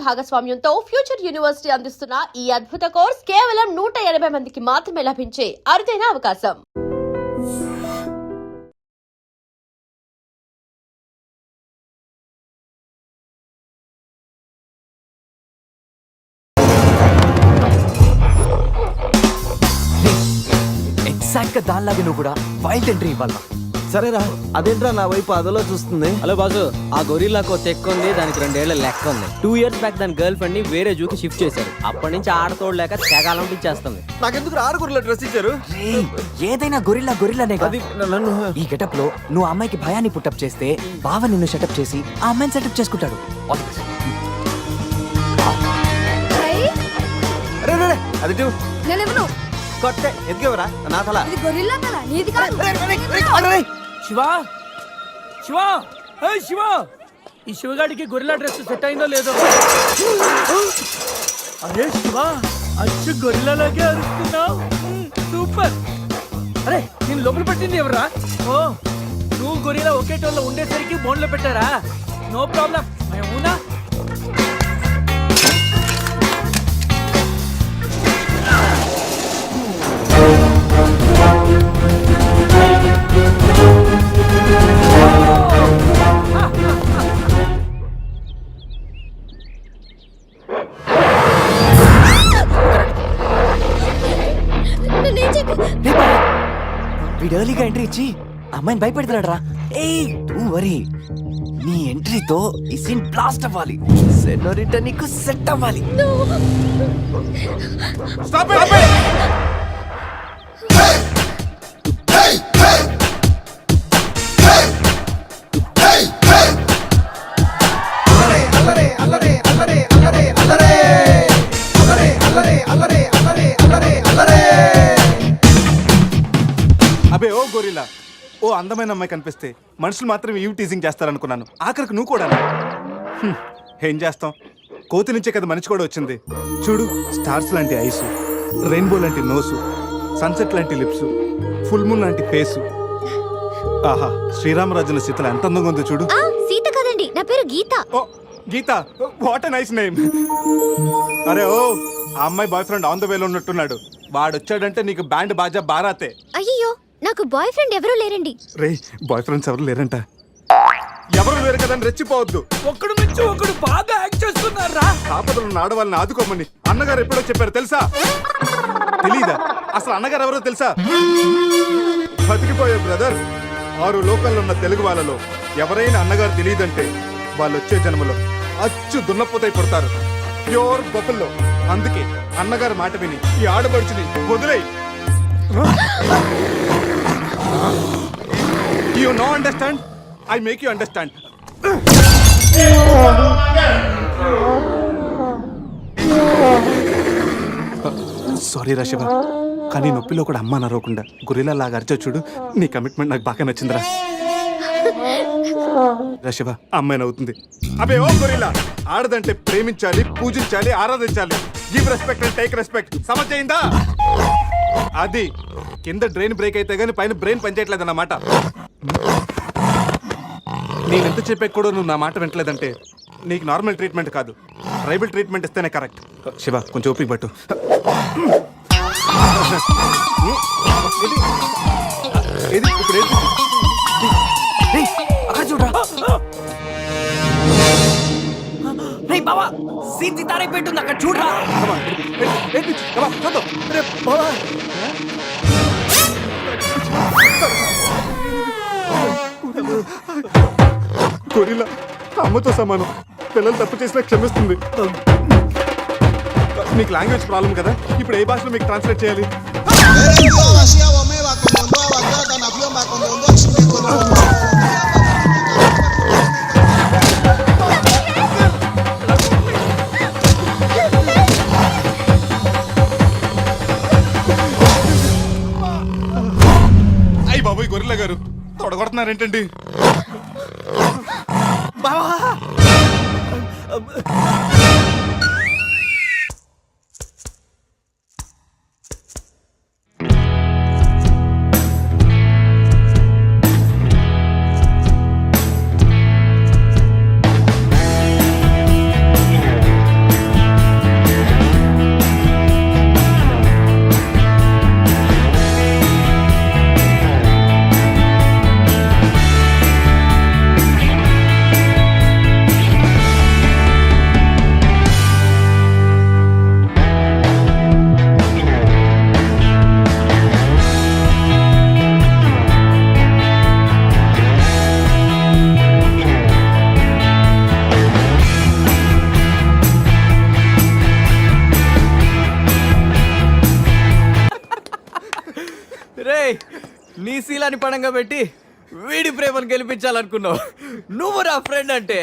భాగస్వామ్యంతో future university అందిస్తున్న ఈ అద్భుత కోర్స్ కేవలం 180 మందికి మాత్రమే లభించే అరుదైన అవకాశం. ఎగ్జాక్ట్ గా దానిలాగే నువ్వు కూడా వైల్డ్ ఎంట్రీ ఇవ్వాలా. సరేరా, అదేంట్రా నా వైపు అదలో చూస్తుంది. హలో బాసు, ఆ గొరిల్లాకు తెక్క ఉంది, దానికి 2 ఏళ్ల లెక్క ఉంది. 2 years బ్యాక్ దాని గర్ల్ ఫ్రెండ్ ని వేరే జూకి షిఫ్ట్ చేశారు. అప్పటి నుంచి ఆడతోడలేక తెగాలం ఇచ్చేస్తుంది. నాకెందుకు ఆరుగురులో డ్రెస్ ఇచ్చారు? ఏదైనా గొరిల్లానే అది నన్ను ఈ గెటప్ లో నువ్వు ఆ అమ్మాయికి భయాన్ని పుట్టప్ చేస్తే బావ నిన్ను సెటప్ చేసి ఆ అమ్మాయిని సెటప్ చేసుకుంటాడు. అది కొట్టే ఎదిగేవరా నా తల. శివా శివా శివా, ఈ శివగాడికి గొరిల్లా డ్రెస్ సెట్ అయిందో లేదో. అరే శివా, అచ్చు గొరిల్లాలాగే అరుస్తున్నావు. సూపర్. అరే నేను లోపల పెట్టింది ఎవరా? ఓ, నువ్వు గొరిల్లా ఒకే టోల్లో ఉండేసరికి బోన్లో పెట్టారా? నో ప్రాబ్లం, అవునా? వీడు ఎర్లీగా ఎంట్రీ ఇచ్చి అమ్మాయిని భయపెడతాడు రా. వరీ, నీ ఎంట్రీతో ఈ సీన్ బ్లాస్ట్ అవ్వాలి. సెనోరిటా నీకు సెట్ అవ్వాలి. అబే ఓ గొరిల్లా, ఓ అందమైన అమ్మాయి కనిపిస్తే మనుషులు మాత్రం ఈవ్ టీజింగ్ చేస్తారనుకున్నాను. ఆఖరికి నువ్వు కూడా. ఏం చేస్తాం, కోతి నుంచే కదా మనిషి కూడా వచ్చింది. చూడు, స్టార్స్ లాంటి ఐసు, రెయిన్బో లాంటి నోసు, సన్సెట్ లాంటి లిప్స్, ఫుల్ మూన్ లాంటి ఫేసు. ఆహా, శ్రీరామరాజుల సీతలు ఎంత అందంగా ఉందో చూడు. సీత కదండి, నా పేరు గీత. ఓ గీత, వాట్ ఎ నైస్ నేమ్. అరే ఓ, ఆ అమ్మాయి బాయ్ ఫ్రెండ్ ఆన్ ద వేలో ఉన్నట్టున్నాడు. వాడొచ్చాడంటే నీకు బ్యాండ్ బాజా బారాతే. అయ్యో, నాకు బాయ్ ఫ్రెండ్ ఎవరూ లేరండి. రే, బాయ్ ఫ్రెండ్స్ ఎవరు లేరంట. ఎవరు లేరు కదా రెచ్చిపోవద్దు. ఒకడు నుంచి ఒకడు బాగా యాక్ట్ చేస్తున్నారా? ఆపదలు ఉన్న ఆడవాళ్ళని ఆదుకోమని అన్నగారు ఎప్పుడో చెప్పారు తెలుసా? తెలీదా? అసలు అన్నగారు ఎవరో తెలుసా? బతికిపోయే బ్రదర్, 6 లోకల్లో ఉన్న తెలుగు వాళ్ళలో ఎవరైనా అన్నగారు తెలియదంటే వాళ్ళు వచ్చే జన్మలో అచ్చు దున్నపోతై పడతారు. ప్యూర్ బొబ్బల్లో. అందుకే అన్నగారు మాట విని ఈ ఆడబడుచుని వదిలేయి. You no understand? I make you understand. Sorry రా శివ, కానీ నొప్పిలో కూడా అమ్మ నరవకుండా గొరిల్లా లాగా అరిచా చూడు. నీ కమిట్మెంట్ నాకు బాగా నచ్చిందిరా. రా శివ, అమ్మాయి నవ్వుతుంది. అబే ఓ గొరిల్లా, ఆడదంటే ప్రేమించాలి, పూజించాలి, ఆరాధించాలి. Give respect and take respect. సమజైందా? అది కింద డ్రైన్ బ్రేక్ అయితే గానీ పైన బ్రెయిన్ పనిచేయట్లేదు అన్నమాట. నేను ఎంత చెప్పాక కూడా నువ్వు నా మాట వింటలేదంటే నీకు నార్మల్ ట్రీట్మెంట్ కాదు, ట్రైబల్ ట్రీట్మెంట్ ఇస్తేనే కరెక్ట్. శివ, కొంచెం ఓపిక పట్టు. ఇది ఇప్పుడు చూడరా బావా, సీన్ తారే పెట్టుంది అక్కడ చూడరా. గొరిల్లా అమ్మతో సమానం. పిల్లలు తప్పు చేసినా క్షమిస్తుంది. మీకు లాంగ్వేజ్ ప్రాబ్లం కదా, ఇప్పుడు ఏ భాషలో మీకు ట్రాన్స్లేట్ చేయాలి? అయ్యి బాబోయ్, గొరిల్లా గారు తొడగొడుతున్నారేంటండి? బావా, నీ శీలాన్ని పడంగా పెట్టి వీడి ప్రేమను గెలిపించాలనుకున్నావు. నువ్వు నా ఫ్రెండ్ అంటే.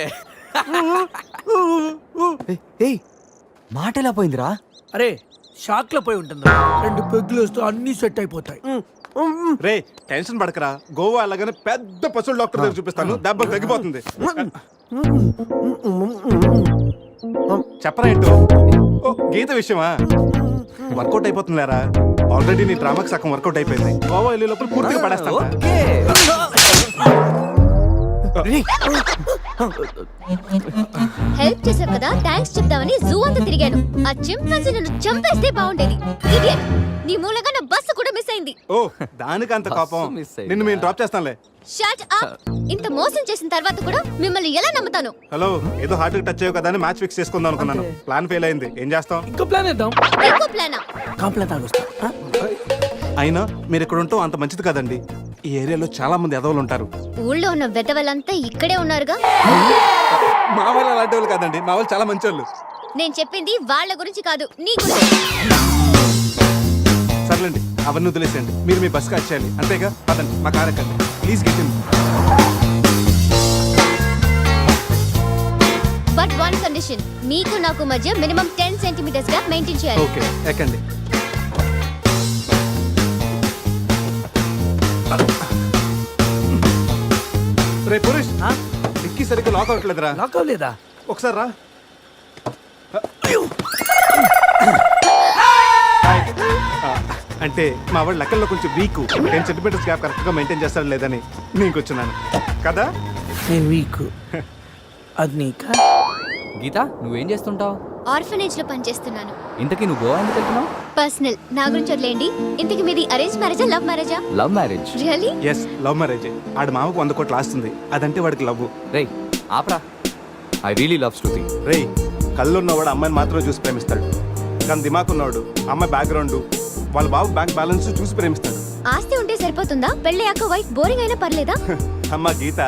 ఏయ్ మాట ఎలా పోయిందిరా? అరే షాక్ లో పోయి ఉంటుంది. 2 పెగ్గులు వస్తూ అన్ని సెట్ అయిపోతాయి. రే టెన్షన్ పడకరా, గోవా అలాగనే పెద్ద పశువుల డాక్టర్ దగ్గర చూపిస్తాను, దెబ్బ తగ్గిపోతుంది. చెప్పరా ఏంటో? ఓ, గీత విషయమా? వర్కౌట్ అయిపోతుంది లేరా, ఆల్రెడీ నీ డ్రామాకి సగం వర్కౌట్ అయిపోయింది. గోవా వెళ్ళే లోపల పూర్తిగా పడేస్తాను. ఓకే. హెల్ప్ చేశావు కదా, థ్యాంక్స్ చెప్తామని జూ అంతా తిరిగాను. ఆ చింపాంజీ నన్ను చంపేస్తే బాగుండేది. ఇడియట్, నీ మూలంగా నా బస్సు కూడా మిస్ అయింది. ఓ దానికి అంత కోపం? బస్సు మిస్ అయిందా? నిన్ను మేము డ్రాప్ చేస్తాంలే. Shut up. ఇంత మోసం చేసిన తర్వాత కూడా మిమ్మల్ని ఎలా నమ్ముతాను? హలో, ఏదో హార్ట్ టచ్ అయ్యో కదా అని మ్యాచ్ ఫిక్స్ చేసుకుందాం అనుకున్నాను. ప్లాన్ ఫెయిల్ అయింది, ఏం చేస్తాం? ఇంకో ప్లాన్ వేద్దాం. ఇంకో ప్లానా? కాంప్లైంట్ తాగొస్తా. అయినా మీరు ఇక్కడ ఉంటాం అంత మంచిది కదండి. ఈ ఏరియాలో చాలా మంది ఎదవలు ఉంటారు. ఊళ్ళో ఉన్న వెధవలంతా ఇక్కడే ఉన్నారుగా. మా వాళ్ళు అలాంటి వాళ్ళు కాదండి, మా వాళ్ళు చాలా మంచి వాళ్ళు. నేను చెప్పింది వాళ్ళ గురించి కాదు, నీ గురించి. సర్లేండి, అవన్నీ వదిలేసేయండి. మీరు మీ బస్కి వచ్చేయాలి అంతేగా. పదండి, మా కార్ ఎక్కండి please. Get in. But one condition, మీకు నాకు మధ్య మినిమం 10 సెంటీమీటర్స్ గా మెయింటైన్ చేయాలి. ఓకే ఎక్కండి. రే పురుష్, డిక్కీ సరిగ్గా లాక్ అవ్వట్లేదురా. లాక్ అవ్వలేదా? ఒకసారి రా. అంటే మా వాడు లెక్కల్లో కొంచెం వీక్, 10 సెంటీమీటర్స్ గ్యాప్ కరెక్ట్గా మెయింటైన్ చేస్తాడు లేదని నేను వచ్చున్నాను కదా. నేను వీక్. అది నీకా? గీత నువ్వేం చేస్తుంటావు? ఆర్ఫనేజ్ లో పనిచేస్తున్నాను. ఇంతకీ నువ్వు గోవా ఎందుకు వెళ్తున్నావు? పర్సనల్, నా గురించి వదిలేండి. ఇంతకి మీది అరేంజ్ మ్యారేజా, లవ్ మ్యారేజా? Love marriage. Really? Yes, love marriage. ఆడు మామకు 100 కోట్లు ఆస్తుంది, అదంటే వాడికి లవ్. రేయ్ ఆప్రా, ఐ రియలీ లవ్ శృతి. రేయ్, కళ్ళు ఉన్నవాడు అమ్మాయిని మాత్రమే చూసి ప్రేమిస్తాడు, కానీ దిమాక్ ఉన్నవాడు అమ్మాయి బ్యాక్గ్రౌండ్, వాళ్ళ బాబు బ్యాంక్ బ్యాలెన్స్ చూసి ప్రేమిస్తాడు. ఆస్తి ఉంటే సరిపోతుందా? పెళ్ళయ్యాక వైఫ్ బోరింగ్ అయినా పర్లేదా? అమ్మ గీత,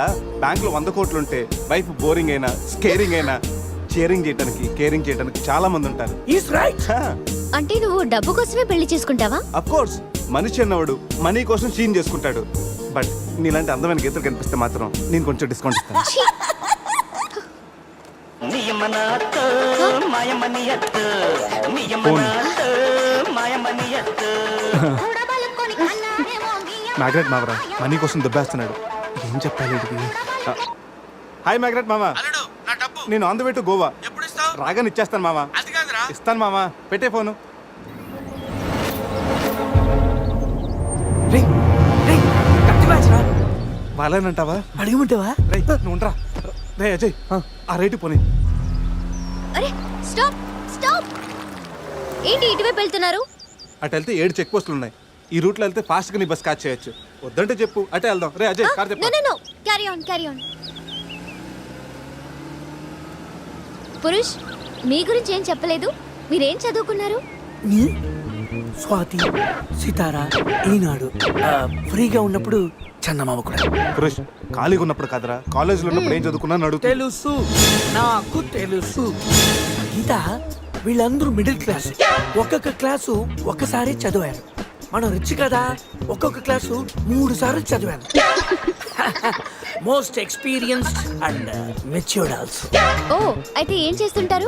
బ్యాంక్ లో 100 కోట్లు ఉంటే వైఫ్ బోరింగ్ అయినా స్కేరింగ్ అయినా షేరింగ్ చేయడానికి కేరింగ్ చేయడానికి చాలా మంది ఉంటారు. Is right. అంటే నువ్వు డబ్బు కోసమే పెళ్లి చేసుకుంటావా? అఫ్ కోర్స్, మనిషి అన్నవాడు మనీ కోసం షీన్ చేసుకుంటాడు. బట్ నీలాంటి అందమైన గీతలు కనిపిస్తే మాత్రం నేను కొంచెం డిస్కౌంట్ ఇస్తాను. ఛీ! ఫోన్. మ్యాగ్రెట్ మావరా మనీ కోసం దుబ్బేస్తున్నాడు, ఏం చెప్పాలి వీడికి? హాయ్ మ్యాగ్రెట్ మామ, నేను on the way to Goa. రాగానే ఇచ్చేస్తాను మామ. ఇస్తాను మామ, పెట్టే ఫోను. వాళ్ళేనంటావా? అడిగమంటావా? రేయ్ నువ్వు ఉండరా. రే అజయ్, ఆ రేటు పోనీ. అరే స్టాప్ స్టాప్! ఏంటి ఇటువైపు వెళ్తున్నారు? అటు వెళ్తే 7 చెక్ పోస్టులు ఉన్నాయి. ఈ రూట్లో వెళ్తే ఫాస్ట్ గా నీ బస్ క్యాచ్ చేయొచ్చు. వద్దంటే చెప్పు, అటే వెళ్దాం. రే అజయ్, కార్ చెప్పు. No carry on carry on. Purush, మీ గురించి ఏం చెప్పలేదు. మీరేం చదువుకున్నారు? స్వాతి, సితారా, ఈనాడు. ఫ్రీగా ఉన్నప్పుడు చందమామ కూడా. పురుష్, ఖాళీగా ఉన్నప్పుడు కాదురా, కాలేజీలో ఉన్నప్పుడు ఏం చదువుకున్నా అడుగుతా. తెలుసు, నాకు తెలుసు. గీత, వీళ్ళందరూ మిడిల్ క్లాస్. ఒక్కొక్క క్లాసు ఒక్కసారి చదివారు. మనం రిచ్ కదా, ఒక్కొక్క క్లాసు 3 సార్లు చదివాను. Most experienced and matured also. ఓ, అయితే ఏం చేస్తుంటారు?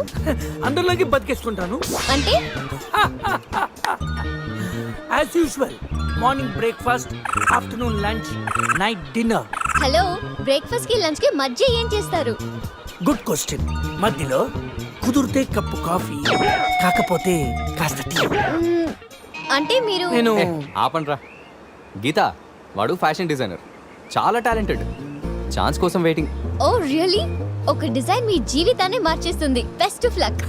అందరిలోకి బతికేస్తుంటాను. అంటే as usual, morning breakfast, afternoon lunch, night dinner. Hello, breakfast కి లంచ్ కి మధ్య ఏం చేస్తారు? Good question. మధ్యలో కుదిరితే కప్పు కాఫీ, కాకపోతే కాస్త టీ. అంటే మీరు నేను ఆపండ్రా. గీత, వాడు ఫ్యాషన్ డిజైనర్, చాలా టాలెంటెడ్. ఛాన్స్ కోసం వెయిటింగ్. ఓ రియల్లీ? ఒక డిజైన్ మీ జీవితాన్ని మార్చేస్తుంది. Best of luck.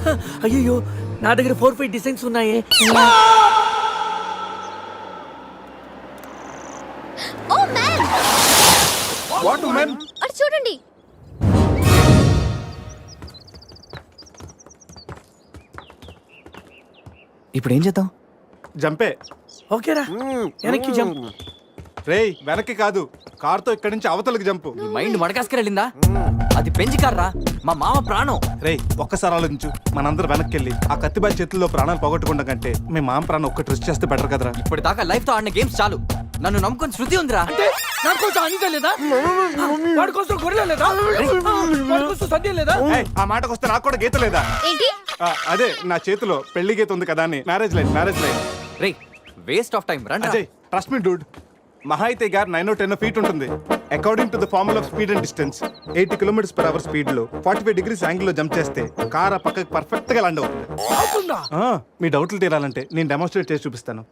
అయ్యో, నా దగ్గర 4-5 డిజైన్స్ ఉన్నాయే. Oh man, what women? అటు చూడండి. ఇప్పుడు ఏం చేద్దాం? జంపే. ఓకేరా, వెనక్కి జంప్. రేయ్ వెనక్కి కాదు, కార్తో ఇక్కడి నుంచి అవతలకి జంపు. నీ మైండ్ మడకాసుకెళ్ళిందా? అది పెంచి కార్రా, మా మామ ప్రాణం. రేయ్ ఒక్కసారి ఆలోచించు, మనందరం వెనక్కి వెళ్ళి ఆ కత్తిబాయి చేతుల్లో ప్రాణాలు పోగొట్టుకుంటాం కంటే మీ మామ ప్రాణం ఒక్కటి రిస్క్ చేస్తే బెటర్ కదరా. ఇప్పటిదాకా లైఫ్ తో ఆడిన గేమ్స్ చాలు. నన్ను నమ్ముకొని శృతి ఉందిరా. అంటే నా కోసం అనిత లేదా? వాడి కోసం గొర్రె లేదా? వాడి కోసం సద్య లేదా? ఏయ్, ఆ మాటకు వస్తే నాకు కూడా గీత లేదా? ఏంటి అదే నా చేతిలో పెళ్లి గీత ఉంది కదా అని. Marriage line. రే వేస్ట్ ఆఫ్ టైం రండి. Ajay trust me dude. మహా అయితే గారు 9 or 10 feet ఉంటుంది. According to the formula of speed and distance 80 km/h speed లో 45 degrees యాంగిల్ లో జంప్ చేస్తే కార్ ఆ పక్కకి పర్ఫెక్ట్ గా ల్యాండ్ అవుతుంది. అవుతుందా? మీ డౌట్లు తీరాలంటే నేను డెమోన్స్ట్రేట్ చేసి చూపిస్తాను.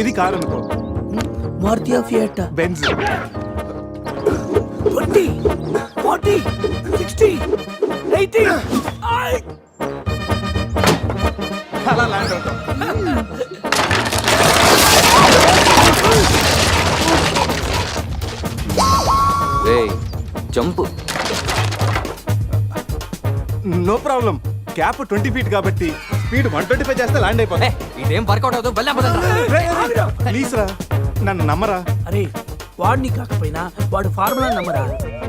ఇది కారు అనుకో, మారుతి ఫియట్ బెంజ్. 20 40 60 80 అలా ల్యాండ్ అవుతాం. రే jump. No problem. Gap 20 feet కాబట్టి స్పీడ్ 125 చేస్తే ల్యాండ్ అయిపోతా. ఇదేం వర్కౌట్ అవుతుంది. ప్లీజ్ రా, నన్ను నమ్మరా అరే వాడిని కాకపోయినా వాడు ఫార్ములా నమ్మరా?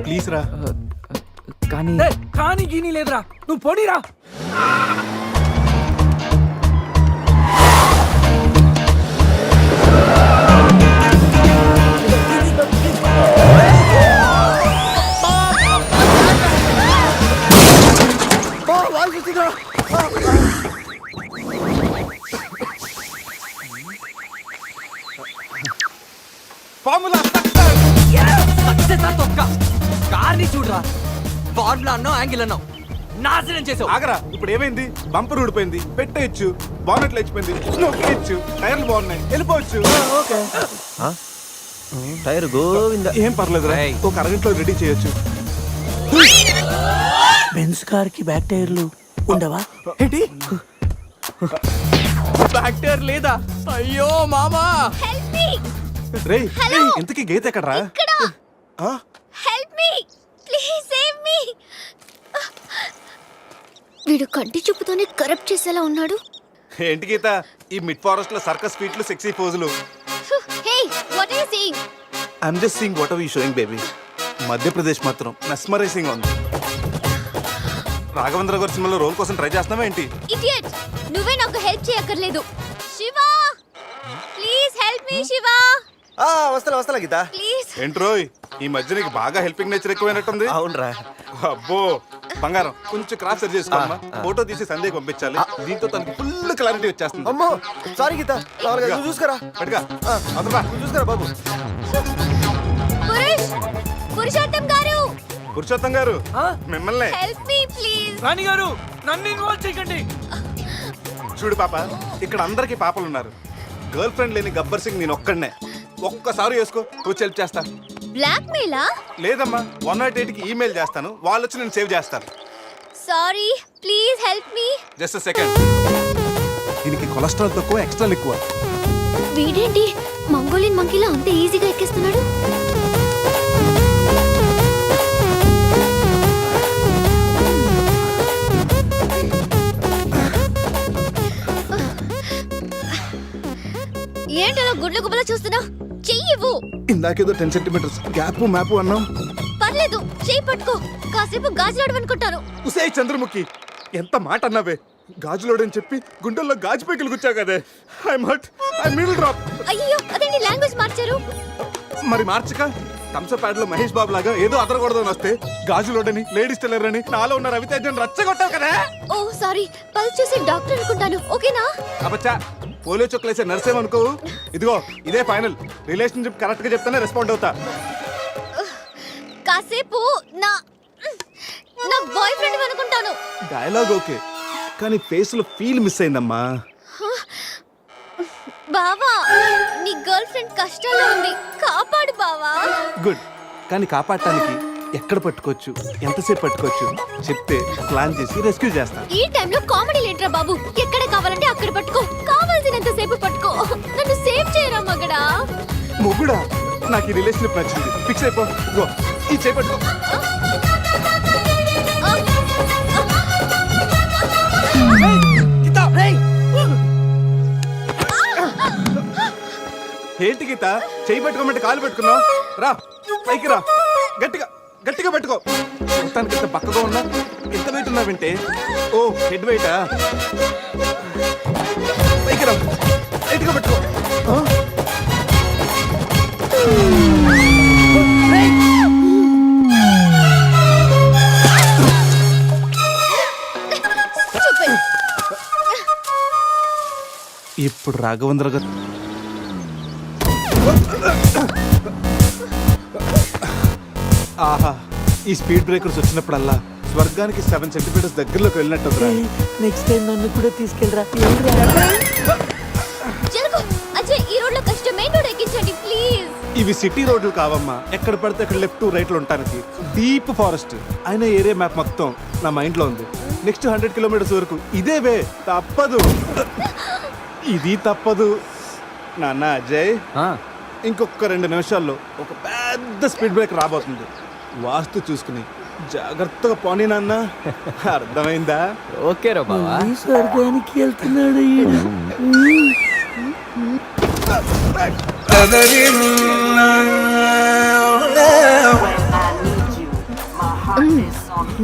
ప్లీజ్ రా. కానీ కానీ గీని లేదురా, నువ్వు పోనీరా. ఫార్ములా కార్ని చూడరా. ఫార్ములా అన్నావు, యాంగిల్ అన్నావు, నాశనం చేసావు. ఆగరా. ఇప్పుడు ఏమైంది? బంపర్ ఊడిపోయింది, పెట్టేయచ్చు. బానెట్లు లేచిపోయింది, నొక్కేయచ్చు. టైర్లు బాగున్నాయి, వెళ్ళిపోవచ్చు. టైర్ గోవింద. ఏం పర్లేదురా, ఏయ్. ఒక అరగంటలో రెడీ చేయొచ్చు. బెంజ్ కార్ కి బ్యాక్ టైర్లు ఉండవా? ఏంటి? బ్యాక్ టైర్ లేదా? అయ్యో మామా. హెల్ప్ మీ రేయ్, ఇంతకీ గీత ఎక్కడ్రా? ఇక్కడ ఆ? Help me please save me. వీడు కంటి చూపుతోనే కరప్ట్ చేసేలా ఉన్నాడు. ఏంటి గీత ఈ మిడ్ ఫారెస్ట్ లో సర్కస్ ఫీట్లు, సెక్సీ పోజులు? Hey what are you saying? I'm just seeing what are you showing baby. Madhya Pradesh మాత్రం మెస్మరైజింగ్ ఉంది. రాఘవేంద్ర గారి సినిమాలో రోల్ కోసం ట్రై చేస్తున్నావా ఏంటి? ఇడియట్, నువ్వే నాకు హెల్ప్ చేయక్కర్లేదు. Shiva please help me. Shiva వస్తా గీత. ప్లీజ్. ఏంట్రోయ్, ఈ మధ్య నీకు బాగా హెల్పింగ్ నేచర్ ఎక్కువైనట్టుంది. అవునరా. అబ్బో బంగారం, కొంచెం క్రాస్ సెర్చ్ చేసుకోమ్మా. ఫోటో తీసి సందేహ్ పంపించాలి. దీంతో తనకి ఫుల్ క్లారిటీ వచ్చేస్తుంది. అమ్మో సారీ గీత. నువ్వు చూసుకురా. పట్టుగా అదరా. నువ్వు చూసుకురా బాబు. పురుషోత్తం గారు, పురుషోత్తం గారు మిమ్మల్ని. Help me please. రాణి గారు నన్ను ఇన్వాల్వ్ చేయకండి. చూడు పాప, ఇక్కడ అందరికి పాపలు ఉన్నారు. గర్ల్ ఫ్రెండ్ లేని గబ్బర్ సింగ్ నేను ఒక్కడనే. ఒక్కసారి వేసుకో, వచ్చి హెల్ప్ చేస్తా. బ్లాక్ మెయిలా? లేదమ్మా, 108కి ఈమెయిల్ చేస్తాను, వాళ్ళు వచ్చి నేను సేవ్ చేస్తాను. Sorry please help me. Just second. దీనికి కొలెస్ట్రాల్ తక్కువ, ఎక్స్ట్రా ఎక్కువ. వీడేంటి మంగోలియన్ మంకీలా అంత ఈజీగా ఎక్కేస్తున్నాడు? ఏంటలా గుడ్ల గుబల చూస్తున్నా? చెయ్యివ్వు. ఇందాకేదో 10 centimeters గ్యాప్ మ్యాప్ అన్నాం. పర్లేదు, చెయ్యి పట్టుకో. కాసేపు గాజులాడు అనుకుంటాను. ఉసే చంద్రముఖి, ఎంత మాట అన్నావే. గాజులోడని చెప్పి గుండెల్లో గాజు పైకలు గుచ్చావు కదే. I'm hurt, I middle drop. అయ్యో అదేంటి లాంగ్వేజ్ మార్చారు? మరి మార్చక థమ్సప్ ప్యాడ్ లో మహేష్ బాబు లాగా ఏదో అదరకూడదని వస్తే గాజులోడని, లేడీస్ టైలర్ అని, నాలో ఉన్న రవితేజని రచ్చగొట్టావు కదా. ఓ సారీ, పల్స్ చూసి డాక్టర్ అనుకుంటాను. ఓకేనా? అబ్బచ్చా, పోలియో చుక్కలేసే నర్సేమనుకో. ఇదిగో ఇదే ఫైనల్. రిలేషన్షిప్ కరెక్ట్ గా చెప్తానే రెస్పాండ్ అవుతా. కాసేపు నా నా బాయ్ ఫ్రెండ్ అనుకుంటాను. డైలాగ్ ఓకే, కానీ ఫేస్ లో ఫీల్ మిస్ అయిందమ్మా. బావా, నీ గర్ల్ ఫ్రెండ్ కష్టాల్లో ఉంది, కాపాడు బావా. గుడ్, కానీ కాపాడటానికి ఎక్కడ పట్టుకోవచ్చు, ఎంతసేపు పట్టుకోవచ్చు చెప్తే ప్లాన్ చేసి రెస్క్యూ చేస్తాను. ఈ టైంలో కామెడీ లేటరా బాబు. ఎక్కడ కావాలంటే అక్కడ పట్టుకో, కావాల్సినంత సేపు పట్టుకో. నన్ను సేవ్ చేయరా మగడా. మొగుడా, నాకు ఈ రిలేషన్షిప్ నచ్చింది. ఫిక్స్ అయిపో. ఇదిగో ఈ చేయి పట్టుకో. ఏంటి గీత, చేయి పట్టుకోమంటే కాలు పెట్టుకున్నావు. రా పైకి రా, గట్టిగా గట్టిగా పట్టుకో. మొత్తానికి ఇంత పక్కగా ఉన్నా, ఎంత వెయిట్ ఉన్నా వింటే. ఓ హెడ్ వెయిటా. పైకి రా, గట్టిగా పట్టుకో. Stupid. ఇప్పుడు రాఘవేంద్ర గారు ఆహా, ఈ స్పీడ్ బ్రేకర్స్ వచ్చినప్పుడల్లా స్వర్గానికి 7 సెంటీమీటర్స్ దగ్గరలోకి వెళ్ళినట్టు నెక్స్ట్ టైం నన్ను కూడా తీసుకెళ్ళరా జరుగు అజయ్, ఈ రోడ్ లో కష్టం, మెయిన్ రోడ్ ఎక్కించండి ప్లీజ్. ఇవి సిటీ రోడ్లు కావమ్మా, ఎక్కడ పడితే అక్కడ లెఫ్ట్ రైట్లు ఉండటానికి. డీప్ ఫారెస్ట్ అయిన ఏరియా మ్యాప్ మొత్తం నా మైండ్ లో ఉంది. నెక్స్ట్ 100 కిలోమీటర్స్ వరకు ఇదే వే, తప్పదు. ఇది తప్పదు నాన్న అజయ్. ఇంకొక 2 నిమిషాల్లో ఒక పెద్ద స్పీడ్ బ్రేక్ రాబోతుంది. వాస్తు చూసుకుని జాగ్రత్తగా పోనీ నాన్న, అర్థమైందా? ఓకే రా బావా. స్వర్గానికి వెళ్తున్నాడు ఈడు.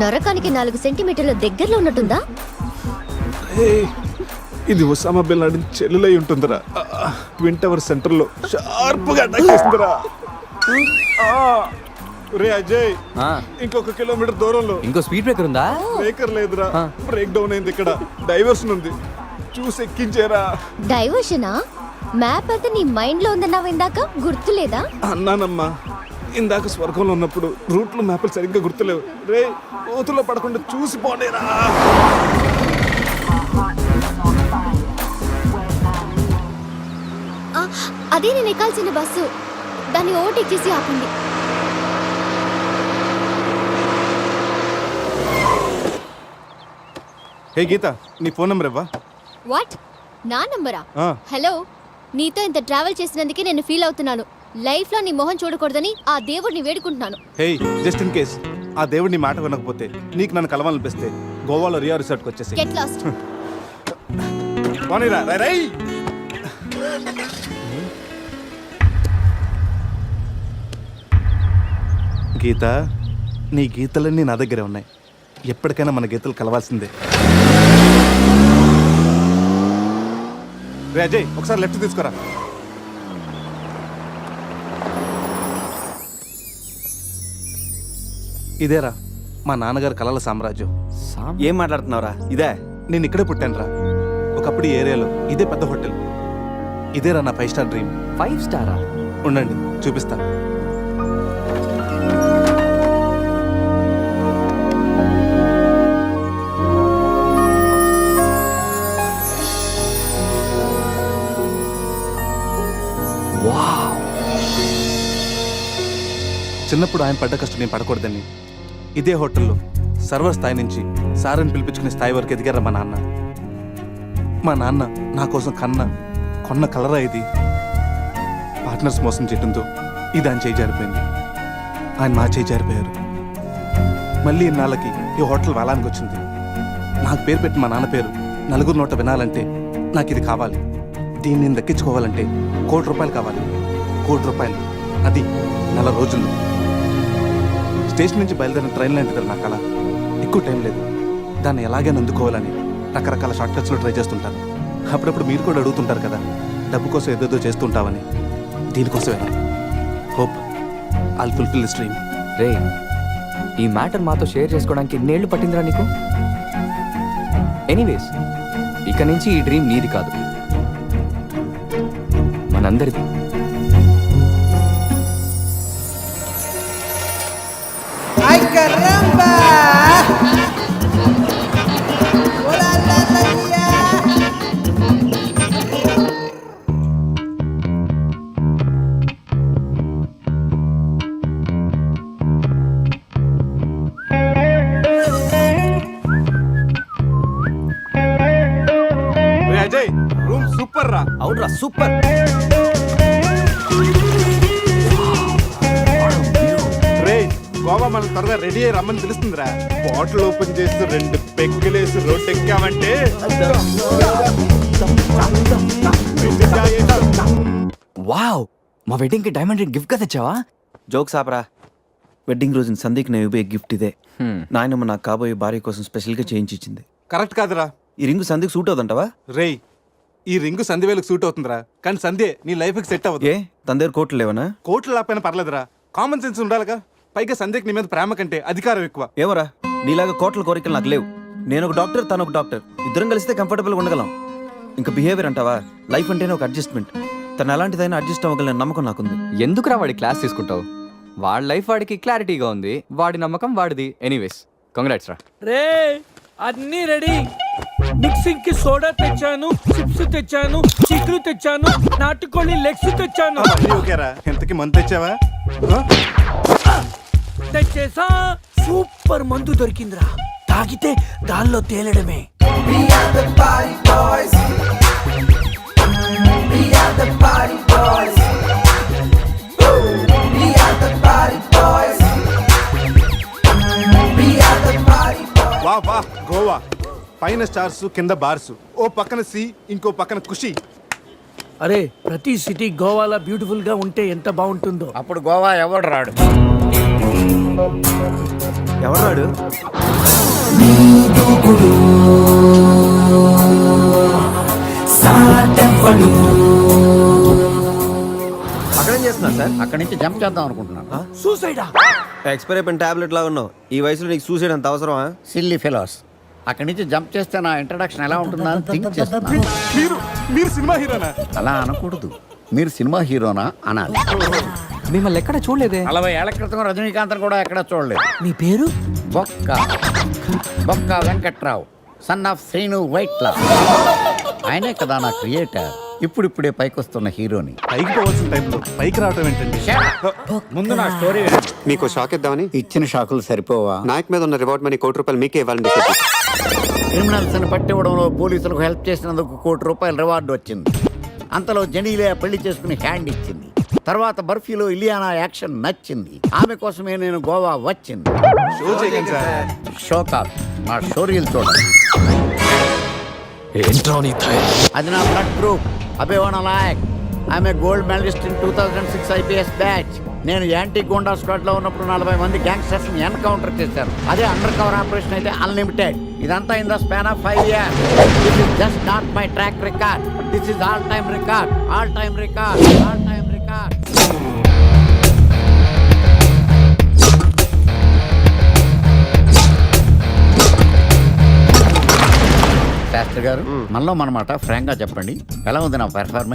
నరకానికి 4 సెంటీమీటర్ల దగ్గరలో ఉన్నట్టుందా? ఏయ్, ఇది ఒసామా బిన్ లాడెన్ చెల్లులై ఉంటుందిరా. ట్విన్ టవర్ సెంటర్ లో షార్ప్ గా అటాక్ చేస్తుందిరా. రే అజయ్, ఇంకొక కిలోమీటర్ దూరంలో ఇంకో స్పీడ్ బ్రేకర్ ఉందా? బ్రేకర్ లేదురా, బ్రేక్ డౌన్ అయింది. ఇక్కడ డైవర్షన్ ఉంది, చూసి ఎక్కించేరా. డైవర్షనా? మ్యాప్ అయితే నీ మైండ్ లో ఉందన్నావు ఇందాక, గుర్తులేదా? అన్నానమ్మా, ఇందాక స్వర్గంలో ఉన్నప్పుడు రూట్లు మ్యాప్లు సరిగ్గా గుర్తులేవు. రే, కోతుల్లో పడకుండా చూసి పోనేరా. ఆ, అదే నేను ఎక్కాల్సిన బస్సు, దాన్ని ఓవర్టేక్ చేసి ఆపండి. హే గీత, నీ ఫోన్ నెంబర్ ఇవ్వా? వాట్? నా నంబరా? ఆ. హలో, నీతో ఇంత ట్రావెల్ చేసినందుకే నేను ఫీల్ అవుతున్నాను. లైఫ్ లో నీ మొహం చూడకూడదని ఆ దేవుడిని వేడుకుంటున్నాను. హే, జస్ట్ ఇన్ కేస్ ఆ దేవుడి నీ మాట వినకపోతే, నీకు నన్ను కలవాలనిపిస్తే గోవాలో రియా రిసార్ట్కి వచ్చేసి గెట్ లాస్ట్. పోనీరా, రై రై. గీత, నీ గీతలన్నీ నా దగ్గరే ఉన్నాయి. ఎప్పటికైనా మన గీతలు కలవాల్సిందే. రే అజయ్, ఒకసారి లెఫ్ట్ తీసుకురా. ఇదేరా మా నాన్నగారి కలల సామ్రాజ్యం. ఏం మాట్లాడుతున్నావురా? ఇదే నేను ఇక్కడే పుట్టానురా. ఒకప్పుడు ఈ ఏరియాలో ఇదే పెద్ద హోటల్. ఇదేరా నా 5 స్టార్ డ్రీమ్. 5 స్టారా? ఉండండి, చూపిస్తా. చిన్నప్పుడు ఆయన పడ్డ కష్టం నేను పడకూడదని ఇదే హోటల్లో సర్వర్ స్థాయి నుంచి సారని పిలిపించుకునే స్థాయి వరకు ఎదిగారా మా నాన్న. మా నాన్న నా కోసం కొన్న కలరా ఇది. పార్ట్నర్స్ మోసం చేయడంతో ఇది ఆయన చేయి జారిపోయింది. ఆయన నా చేయి జారిపోయారు. మళ్ళీ ఇన్నాళ్ళకి ఈ హోటల్ వేలానికి వచ్చింది. నాకు పేరు పెట్టి మా నాన్న పేరు నలుగురు నోట వినాలంటే నాకు ఇది కావాలి. దీన్ని నేను దక్కించుకోవాలంటే ₹1 కోటి కావాలి. ₹1 కోటి, అది 4 రోజుల్లో. స్టేషన్ నుంచి బయలుదేరిన ట్రైన్ లాంటిది కదా నా కళ. ఎక్కువ టైం లేదు, దాన్ని ఎలాగైనా అందుకోవాలని రకరకాల షార్ట్ కట్స్లో ట్రై చేస్తుంటాను. అప్పుడప్పుడు మీరు కూడా అడుగుతుంటారు కదా, డబ్బు కోసం ఏదేదో చేస్తుంటావని. దీనికోసమే hope I'll fulfil this dream. రే, ఈ మ్యాటర్ మాతో షేర్ చేసుకోవడానికి ఎన్నేళ్ళు పట్టిందిరా నీకు? ఎనీవేస్, ఇక నుంచి ఈ డ్రీమ్ నీది కాదు, మనందరిది. ¡Ay, caramba! ¡Hola, la tía! Ajay, room super రా. అవునరా, సూపర్. రే, గోవా మనం త్వరగా రెడీ అయ్యి రమ్మని తెలుస్తుందిరా. బాటిల్ ఓపెన్ చేసి 2 పెగ్గులేసి రోడ్ ఎక్కామంటే వావ్, మా వెడ్డింగ్ కి డైమండ్ రింగ్ గిఫ్ట్ గా తెచ్చావా? జోక్స్ ఆపరా. వెడ్డింగ్ రోజున సందీక్ నేను ఇవ్వే గిఫ్ట్ ఇదే. నాయనమ్మ నాకు కాబోయే భార్య కోసం స్పెషల్గా చేయించి ఇచ్చింది. కరెక్ట్ కాదురా. ఈ రింగు సందీక్ సూట్ అవుతుంటావా? రేయ్, ఈ రింగు సంధ్యవేలకు సూట్ అవుతుందిరా, కానీ సంధ్య నీ లైఫ్కి సెట్ అవ్వదు. ఏ తన దగ్గర కోట్లు లేవనా? కోట్లు లేకపోయినా పర్లేదురా, కామన్ సెన్స్ ఉండాలిగా. పైగా సంధ్యకి నీ మీద ప్రేమ కంటే అధికారం ఎక్కువ. ఏమరా నీలాగా కోట్ల కోరికలు నాకు లేవు. నేను ఒక డాక్టర్, తను ఒక డాక్టర్, ఇద్దరం కలిస్తే కంఫర్టబుల్గా ఉండగలం. ఇంకా బిహేవియర్ అంటావా? లైఫ్ అంటేనే ఒక అడ్జస్ట్మెంట్. తను ఎలాంటిదైనా అడ్జస్ట్ అవ్వగల నమ్మకం నాకుంది. ఎందుకురా వాడి క్లాస్ తీసుకుంటావు? వాడి లైఫ్ వాడికి క్లారిటీగా ఉంది, వాడి నమ్మకం వాడిది. ఎనీవేస్ కంగ్రాట్స్ రా. రే అన్నీ రెడీ. మిక్సింగ్ కి సోడా తెచ్చాను, చిప్స్ తెచ్చాను, చిక్కులు తెచ్చాను, నాటుకోళ్ళి లెగ్స్ తెచ్చాను. అవన్నీ ఓకేరా, ఎంతకి మందు తెచ్చావా? తెచ్చేసా. సూపర్ మందు దొరికిందిరా, తాగితే గాల్లో తేలడమే. వా వా గోవా, పైన స్టార్స్ కింద బార్స్, ఓ పక్కన సీ ఇంకో పక్కన ఖుషి. అరే ప్రతి సిటీ గోవాలో బ్యూటిఫుల్ గా ఉంటే ఎంత బాగుంటుందో. అప్పుడు గోవా ఎవడు రాడు. ఎవరు రాడు? అక్కడేం చేస్తున్నా సార్? అక్కడి నుంచి జంప్ చేద్దాం అనుకుంటున్నాను. సూసైడా? ఎక్స్పైర్ అయిపోయిన టాబ్లెట్ లాగా ఉన్నావు. ఈ వయసులో నీకు సూసైడ్ అంత అవసరమా? Silly fellows. అక్కడి నుంచి జంప్ చేస్తే నా ఇంట్రడక్షన్ ఎలా ఉంటుందా అని థింక్ చేస్తున్నాను. మీరు సినిమా హీరోనా? అలా అనకూడదు, మీరు సినిమా హీరోనా అనాలి. మిమ్మల్ని ఎక్కడ చూడలేదే. 40 ఏళ్ల క్రితం రజనీకాంత్ కూడా ఎక్కడ చూడలేదు. మీ పేరు? బొక్క బొక్క వెంకట్రావు, సన్ ఆఫ్ శ్రీను వైట్లా. ఆయనే కదా నా క్రియేటర్. ఇప్పుడిప్పుడే పైకొస్తున్న హీరోని. పైకి పోవాల్సిన టైంలో పైకి రావటం ఏంటండి? ముందు నా స్టోరీ వినండి. మీకు షాక్ ఇద్దామని ఇచ్చిన షాకులు సరిపోవా? నాయక్ మీద ఉన్న రివార్డ్ మనీ ₹1 మీకే ఇవ్వాలని డిసైడ్ చేశాను. క్రిమినల్స్ ని పట్టివ్వడంలో పోలీసులకు హెల్ప్ చేసినందుకు ₹1 రివార్డు వచ్చింది. అంతలో జనీలే పెళ్లి చేసుకుని హ్యాండ్ ఇచ్చింది. తర్వాత బర్ఫీలో ఇలియానా యాక్షన్ నచ్చింది. ఆమె కోసమే నేను గోవా వచ్చింది. షో చేయకండి సార్. షో కాదు, నా షోరీలు చూడండి. అది నా బ్లడ్ గ్రూప్. అభివన నాయక్. ఆమె gold medalist in 2006 IPS batch. నేను యాంటీ గోండా స్క్వాడ్ లో ఉన్నప్పుడు 40 మంది గ్యాంగ్స్టర్స్ ని ఎన్కౌంటర్ చేశారు. అదే అండర్ కవర్ ఆపరేషన్ అయితే అన్లిమిటెడ్. ఇదంతా in the span of 5 years. This is just not my track record. This is all time record. All time record. All time record. Shastri గారు, మనలో మనమాట ఫ్రాంక్ గా చెప్పండి, ఎలా ఉంది నా పెర్ఫార్మెన్స్?